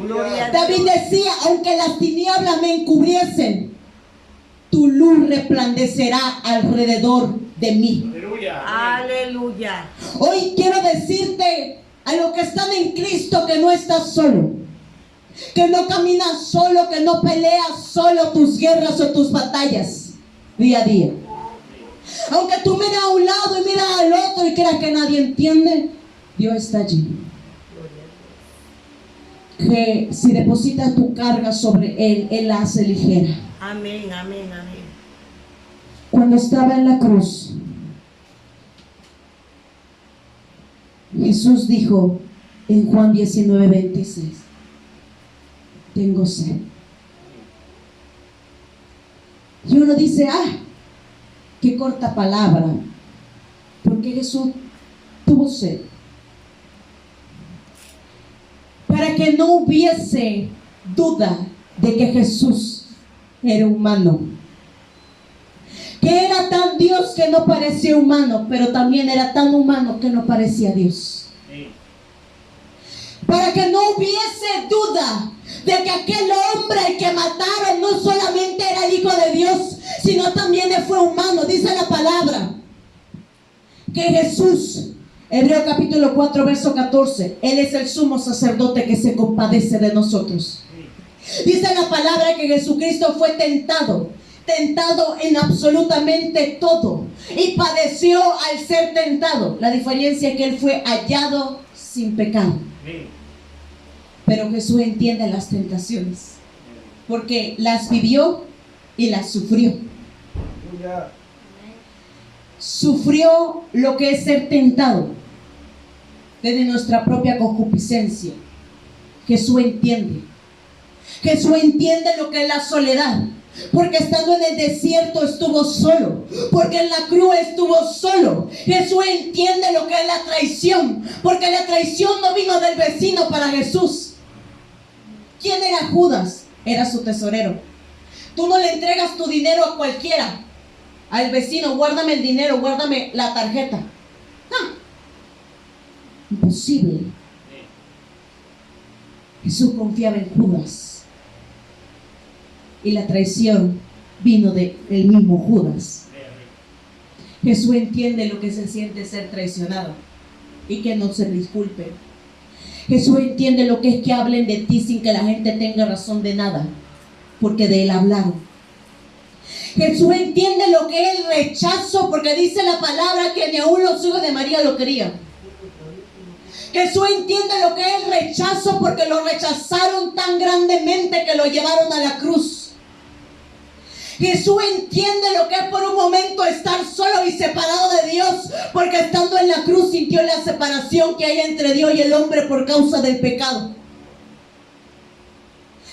B: Gloria a
A: David
B: Dios.
A: decía, aunque las tinieblas me encubriesen, tu luz resplandecerá alrededor de mí.
B: Aleluya.
A: Hoy quiero decirte a los que están en Cristo que no estás solo, que no caminas solo, que no peleas solo tus guerras o tus batallas día a día. Aunque tú miras a un lado y miras al otro y creas que nadie entiende, Dios está allí. Que si depositas tu carga sobre Él, Él la hace ligera.
B: Amén, amén, amén.
A: Cuando estaba en la cruz, Jesús dijo en Juan 19:26, tengo sed. Y uno dice, qué corta palabra, porque Jesús tuvo sed. Para que no hubiese duda de que Jesús era humano. Que era tan Dios que no parecía humano, pero también era tan humano que no parecía Dios. Para que no hubiese duda de que aquel hombre que mataron no solamente era el Hijo de Dios, sino también fue humano. Dice la palabra que Jesús, Hebreo capítulo 4 verso 14, Él es el sumo sacerdote que se compadece de nosotros. Dice la palabra que Jesucristo fue tentado, tentado en absolutamente todo y padeció al ser tentado. La diferencia es que él fue hallado sin pecado. Pero Jesús entiende las tentaciones porque las vivió y las sufrió. Sufrió lo que es ser tentado desde nuestra propia concupiscencia. Jesús entiende. Jesús entiende lo que es la soledad, porque estando en el desierto estuvo solo, porque en la cruz estuvo solo. Jesús entiende lo que es la traición, porque la traición no vino del vecino para Jesús. ¿Quién era Judas? Era su tesorero. Tú no le entregas tu dinero a cualquiera, al vecino, guárdame el dinero, guárdame la tarjeta. Imposible. Jesús confiaba en Judas y la traición vino del mismo Judas. Jesús entiende lo que se siente ser traicionado y que no se disculpen. Jesús entiende lo que es que hablen de ti sin que la gente tenga razón de nada, porque de él hablaron. Jesús entiende lo que es el rechazo, porque dice la palabra que ni aún los hijos de María lo querían. Jesús entiende lo que es el rechazo, porque lo rechazaron tan grandemente que lo llevaron a la cruz. Jesús entiende lo que es por un momento estar solo y separado de Dios, porque estando en la cruz sintió la separación que hay entre Dios y el hombre por causa del pecado.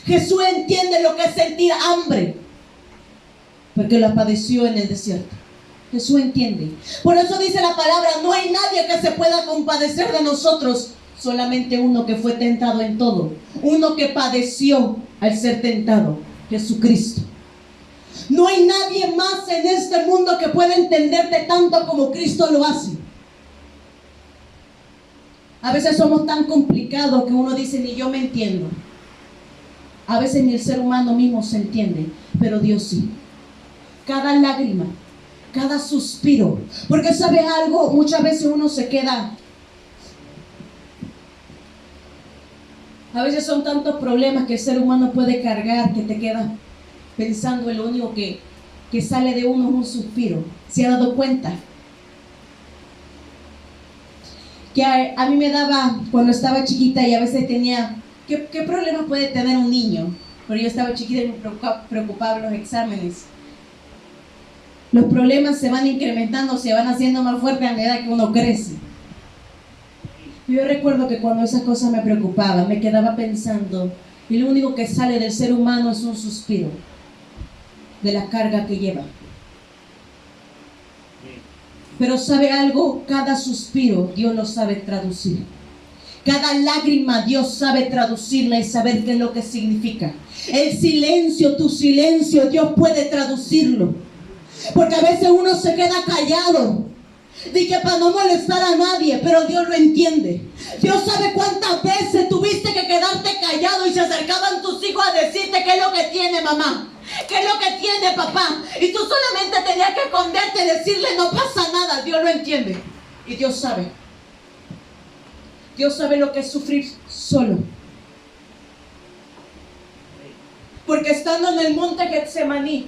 A: Jesús entiende lo que es sentir hambre, porque la padeció en el desierto. Jesús entiende. Por eso dice la palabra, no hay nadie que se pueda compadecer de nosotros, solamente uno que fue tentado en todo, uno que padeció al ser tentado, Jesucristo. No hay nadie más en este mundo que pueda entenderte tanto como Cristo lo hace. A veces somos tan complicados que uno dice, ni yo me entiendo. A veces ni el ser humano mismo se entiende, pero Dios sí. Cada lágrima, cada suspiro, porque ¿sabes algo? Muchas veces uno se queda, a veces son tantos problemas que el ser humano puede cargar que te quedas pensando en lo único que sale de uno es un suspiro. ¿Se ha dado cuenta? Que a mí me daba, cuando estaba chiquita y a veces tenía, ¿qué problema puede tener un niño? Pero yo estaba chiquita y me preocupaba los exámenes. Los problemas se van incrementando, se van haciendo más fuertes a medida que uno crece. Yo recuerdo que cuando esas cosas me preocupaban, me quedaba pensando, y lo único que sale del ser humano es un suspiro de la carga que lleva. Pero ¿sabe algo? Cada suspiro Dios lo sabe traducir. Cada lágrima Dios sabe traducirla y saber qué es lo que significa. El silencio, tu silencio, Dios puede traducirlo. Porque a veces uno se queda callado, dije para no molestar a nadie, pero Dios lo entiende. Dios sabe cuántas veces tuviste que quedarte callado y se acercaban tus hijos a decirte qué es lo que tiene mamá, qué es lo que tiene papá, y tú solamente tenías que esconderte y decirle no pasa nada. Dios lo entiende y Dios sabe. Dios sabe lo que es sufrir solo. Porque estando en el monte Getsemaní,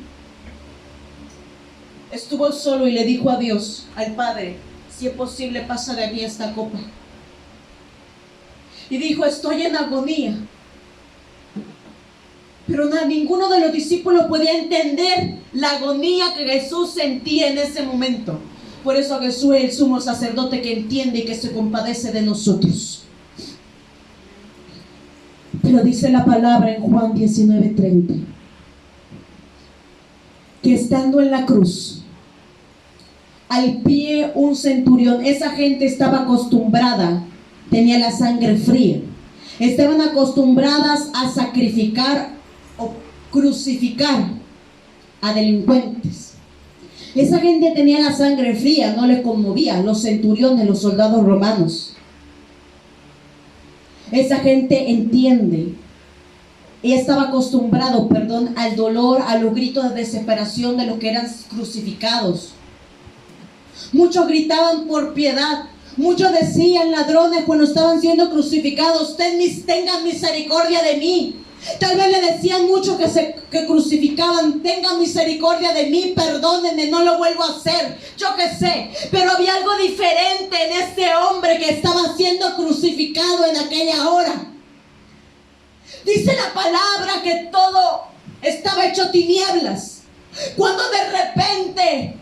A: estuvo solo y le dijo a Dios, al Padre, si es posible pasa de mí esta copa. Y dijo, estoy en agonía. Pero ninguno de los discípulos podía entender la agonía que Jesús sentía en ese momento. Por eso Jesús es el sumo sacerdote que entiende y que se compadece de nosotros. Pero dice la palabra en Juan 19:30, que estando en la cruz, al pie un centurión, esa gente estaba acostumbrada, tenía la sangre fría, estaban acostumbradas a sacrificar o crucificar a delincuentes. Esa gente tenía la sangre fría, no les conmovía, los centuriones, los soldados romanos. Esa gente entiende. Ella estaba acostumbrado, al dolor, a los gritos de desesperación de los que eran crucificados. Muchos gritaban por piedad. Muchos decían, ladrones, cuando estaban siendo crucificados, tengan misericordia de mí. Tal vez le decían mucho que crucificaban, tengan misericordia de mí, perdónenme, no lo vuelvo a hacer, yo qué sé. Pero había algo diferente en este hombre que estaba siendo crucificado en aquella hora. Dice la palabra que todo estaba hecho tinieblas, cuando de repente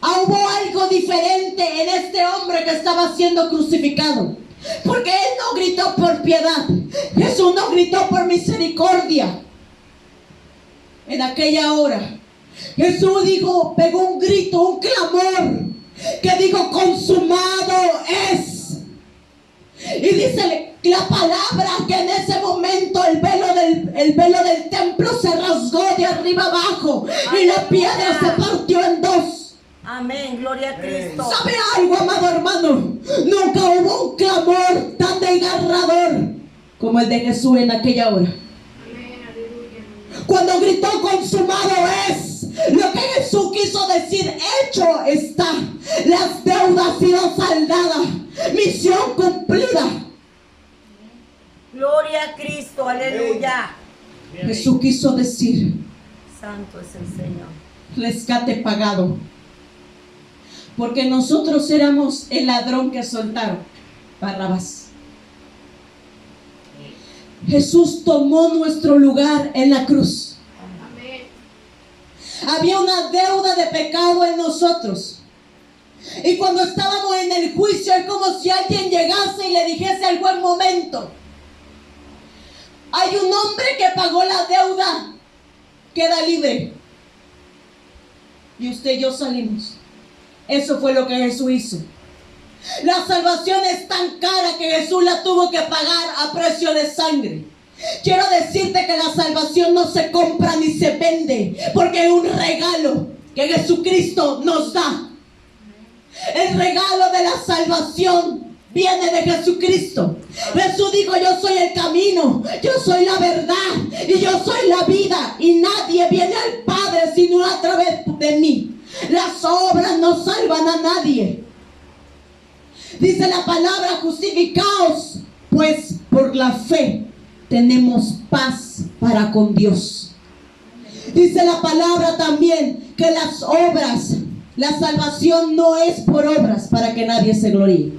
A: hubo algo diferente en este hombre que estaba siendo crucificado. Porque él no gritó por piedad, Jesús no gritó por misericordia. En aquella hora Jesús dijo, pegó un grito, un clamor, que dijo, consumado es. Y dice la palabra que en ese momento el velo del templo se rasgó de arriba abajo. Aleluya. Y la piedra se partió en dos.
B: Amén, gloria a Cristo.
A: ¿Sabe algo, amado hermano? Nunca hubo un clamor tan desgarrador como el de Jesús en aquella hora. Cuando gritó, consumado es, lo que Jesús quiso decir, hecho está. Las deudas han sido saldadas, misión cumplida.
B: Gloria a Cristo, aleluya.
A: Jesús quiso decir,
B: santo es el Señor.
A: Rescate pagado. Porque nosotros éramos el ladrón que soltaron, Barrabás. Jesús tomó nuestro lugar en la cruz. Amén. Había una deuda de pecado en nosotros. Y cuando estábamos en el juicio, es como si alguien llegase y le dijese al buen momento, hay un hombre que pagó la deuda, queda libre. Y usted y yo salimos. Eso fue lo que Jesús hizo. La salvación es tan cara que Jesús la tuvo que pagar a precio de sangre. Quiero decirte que la salvación no se compra ni se vende, porque es un regalo que Jesucristo nos da. El regalo de la salvación viene de Jesucristo. Jesús dijo, yo soy el camino, yo soy la verdad y yo soy la vida, y nadie viene al Padre sino a través de mí. Las obras no salvan a nadie. Dice la palabra, justificaos pues por la fe tenemos paz para con Dios. Dice la palabra también que las obras, la salvación no es por obras para que nadie se gloríe.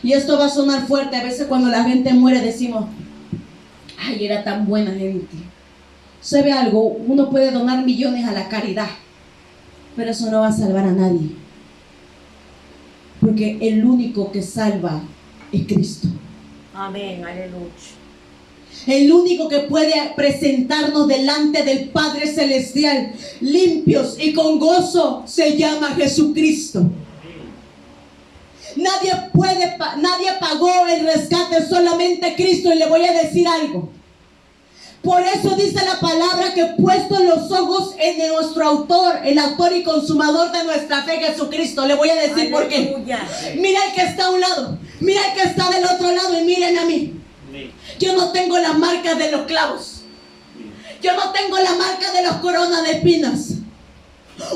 A: Y esto va a sonar fuerte. A veces cuando la gente muere decimos, ay, era tan buena gente. ¿Sabe algo? Uno puede donar millones a la caridad, pero eso no va a salvar a nadie. Porque el único que salva es Cristo.
B: Amén, aleluya.
A: El único que puede presentarnos delante del Padre Celestial limpios y con gozo se llama Jesucristo. Nadie pagó el rescate, solamente Cristo. Y le voy a decir algo. Por eso dice la palabra que puesto los ojos en nuestro autor, el autor y consumador de nuestra fe, Jesucristo. Le voy a decir por qué. Mira el que está a un lado, mira el que está del otro lado y miren a mí. Yo no tengo la marca de los clavos. Yo no tengo la marca de las coronas de espinas.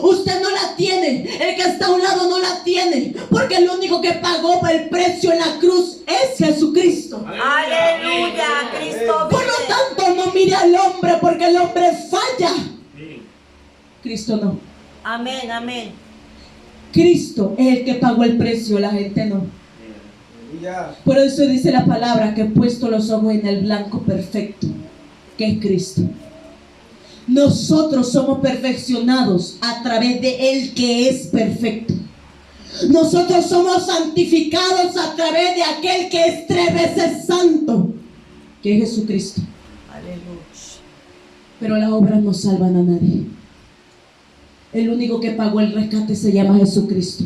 A: Usted no la tiene. El que está a un lado no la tiene. Porque el único que pagó el precio en la cruz es Jesucristo.
B: Aleluya, Cristo.
A: Por lo tanto, no mire al hombre, porque el hombre falla. Cristo no.
B: Amén, amén.
A: Cristo es el que pagó el precio, la gente no. Por eso dice la palabra que he puesto los ojos en el blanco perfecto, que es Cristo. Nosotros somos perfeccionados a través de Él que es perfecto. Nosotros somos santificados a través de aquel que es 3 veces santo, que es Jesucristo.
B: Aleluya.
A: Pero las obras no salvan a nadie. El único que pagó el rescate se llama Jesucristo.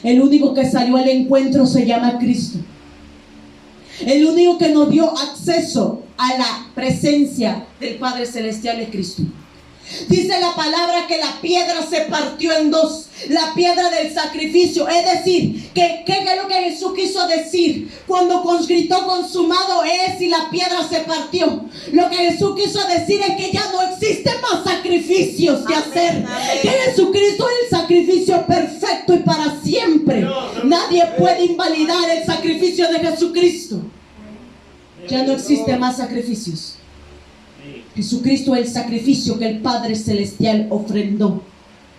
A: El único que salió al encuentro se llama Cristo. El único que nos dio acceso a la presencia del Padre Celestial es Cristo. Dice la palabra que la piedra se partió en dos. La piedra del sacrificio. Es decir, ¿qué es lo que Jesús quiso decir cuando gritó consumado es y la piedra se partió? Lo que Jesús quiso decir es que ya no existen más sacrificios que hacer. Que Jesucristo es el sacrificio perfecto y para siempre. Nadie puede invalidar el sacrificio de Jesucristo. Ya no existe más sacrificios. Jesucristo es el sacrificio que el Padre Celestial ofrendó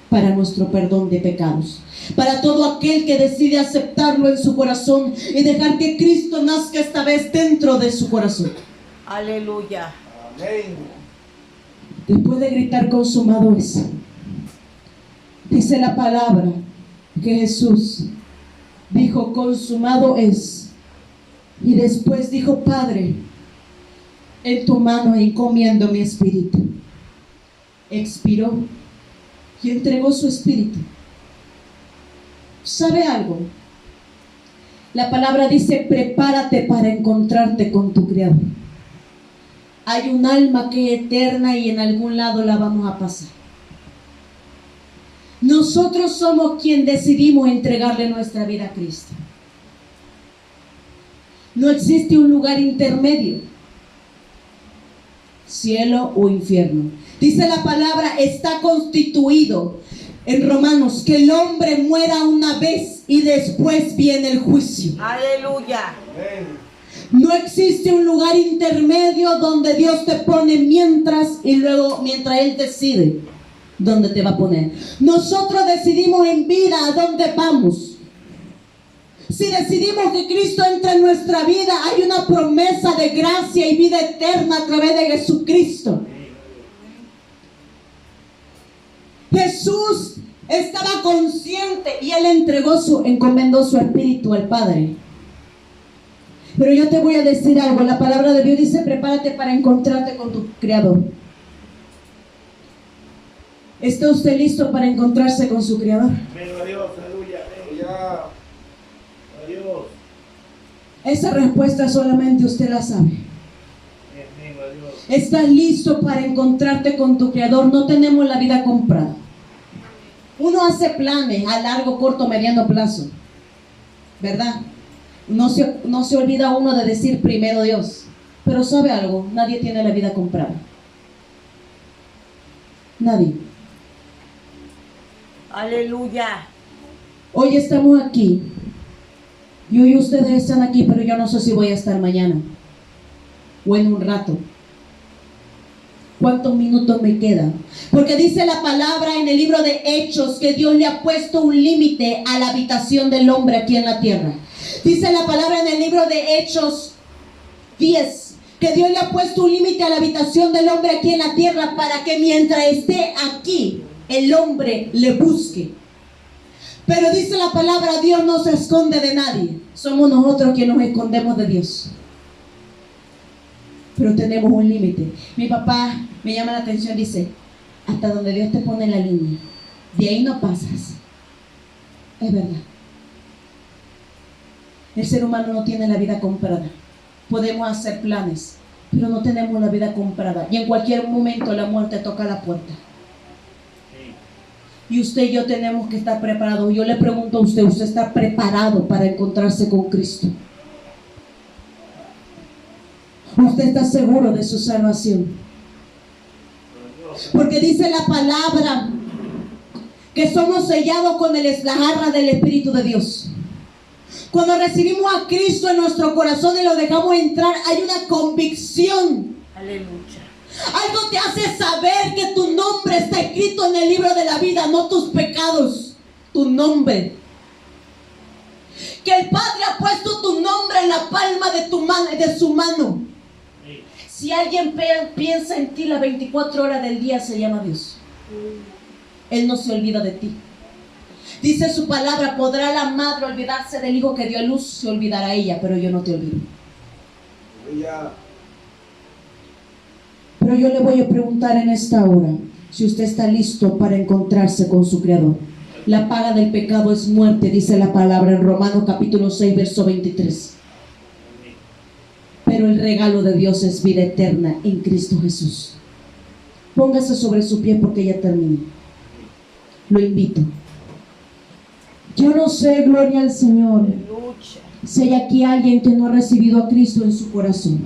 A: para nuestro perdón de pecados. Para todo aquel que decide aceptarlo en su corazón y dejar que Cristo nazca esta vez dentro de su corazón.
B: Aleluya.
C: Amén.
A: Después de gritar consumado es, dice la palabra que Jesús dijo consumado es. Y después dijo, Padre, en tu mano encomiendo mi espíritu. Expiró y entregó su espíritu. ¿Sabe algo? La palabra dice, prepárate para encontrarte con tu Creador. Hay un alma que es eterna y en algún lado la vamos a pasar. Nosotros somos quien decidimos entregarle nuestra vida a Cristo. No existe un lugar intermedio, cielo o infierno. Dice la palabra, está constituido en Romanos que el hombre muera una vez y después viene el juicio.
B: Aleluya.
A: No existe un lugar intermedio donde Dios te pone mientras y luego mientras Él decide dónde te va a poner. Nosotros decidimos en vida a dónde vamos. Si decidimos que Cristo entre en nuestra vida, hay una promesa de gracia y vida eterna a través de Jesucristo. Jesús estaba consciente y Él encomendó su espíritu al Padre. Pero yo te voy a decir algo. La palabra de Dios dice, prepárate para encontrarte con tu Creador. ¿Está usted listo para encontrarse con su Creador?
C: Amén, a Dios, aleluya, aleluya. Adiós.
A: Esa respuesta solamente usted la sabe.
C: Amén, a Dios.
A: ¿Estás listo para encontrarte con tu Creador? No tenemos la vida comprada. Uno hace planes a largo, corto, mediano plazo, ¿verdad? No se olvida uno de decir primero Dios. Pero ¿sabe algo? Nadie tiene la vida comprada. Nadie.
B: Aleluya.
A: Hoy estamos aquí. Y hoy ustedes están aquí, pero yo no sé si voy a estar mañana o en un rato. ¿Cuántos minutos me quedan? Porque dice la palabra en el libro de Hechos que Dios le ha puesto un límite a la habitación del hombre aquí en la tierra. Dice la palabra en el libro de Hechos 10 que Dios le ha puesto un límite a la habitación del hombre aquí en la tierra para que mientras esté aquí el hombre le busque. Pero dice la palabra, Dios no se esconde de nadie. Somos nosotros quienes nos escondemos de Dios. Pero tenemos un límite. Mi papá me llama la atención, dice, hasta donde Dios te pone la línea, de ahí no pasas. Es verdad. El ser humano no tiene la vida comprada. Podemos hacer planes, pero no tenemos la vida comprada. Y en cualquier momento la muerte toca la puerta. Y usted y yo tenemos que estar preparados. Yo le pregunto a usted, ¿usted está preparado para encontrarse con Cristo? ¿Usted está seguro de su salvación? Porque dice la palabra que somos sellados con la jarra del Espíritu de Dios. Cuando recibimos a Cristo en nuestro corazón y lo dejamos entrar, hay una convicción.
B: Aleluya.
A: Algo te hace saber que tu nombre está escrito en el libro de la vida, no tus pecados, tu nombre. Que el Padre ha puesto tu nombre en la palma de tu mano, de su mano. Si alguien piensa en ti las 24 horas del día, se llama Dios. Él no se olvida de ti. Dice su palabra, podrá la madre olvidarse del hijo que dio a luz, se olvidará ella, pero yo no te olvido. Pero yo le voy a preguntar en esta hora, si usted está listo para encontrarse con su Creador. La paga del pecado es muerte, dice la palabra en Romanos capítulo 6, verso 23. Pero el regalo de Dios es vida eterna en Cristo Jesús. Póngase sobre su pie porque ya terminé. Lo invito. Yo no sé, gloria al Señor, si hay aquí alguien que no ha recibido a Cristo en su corazón.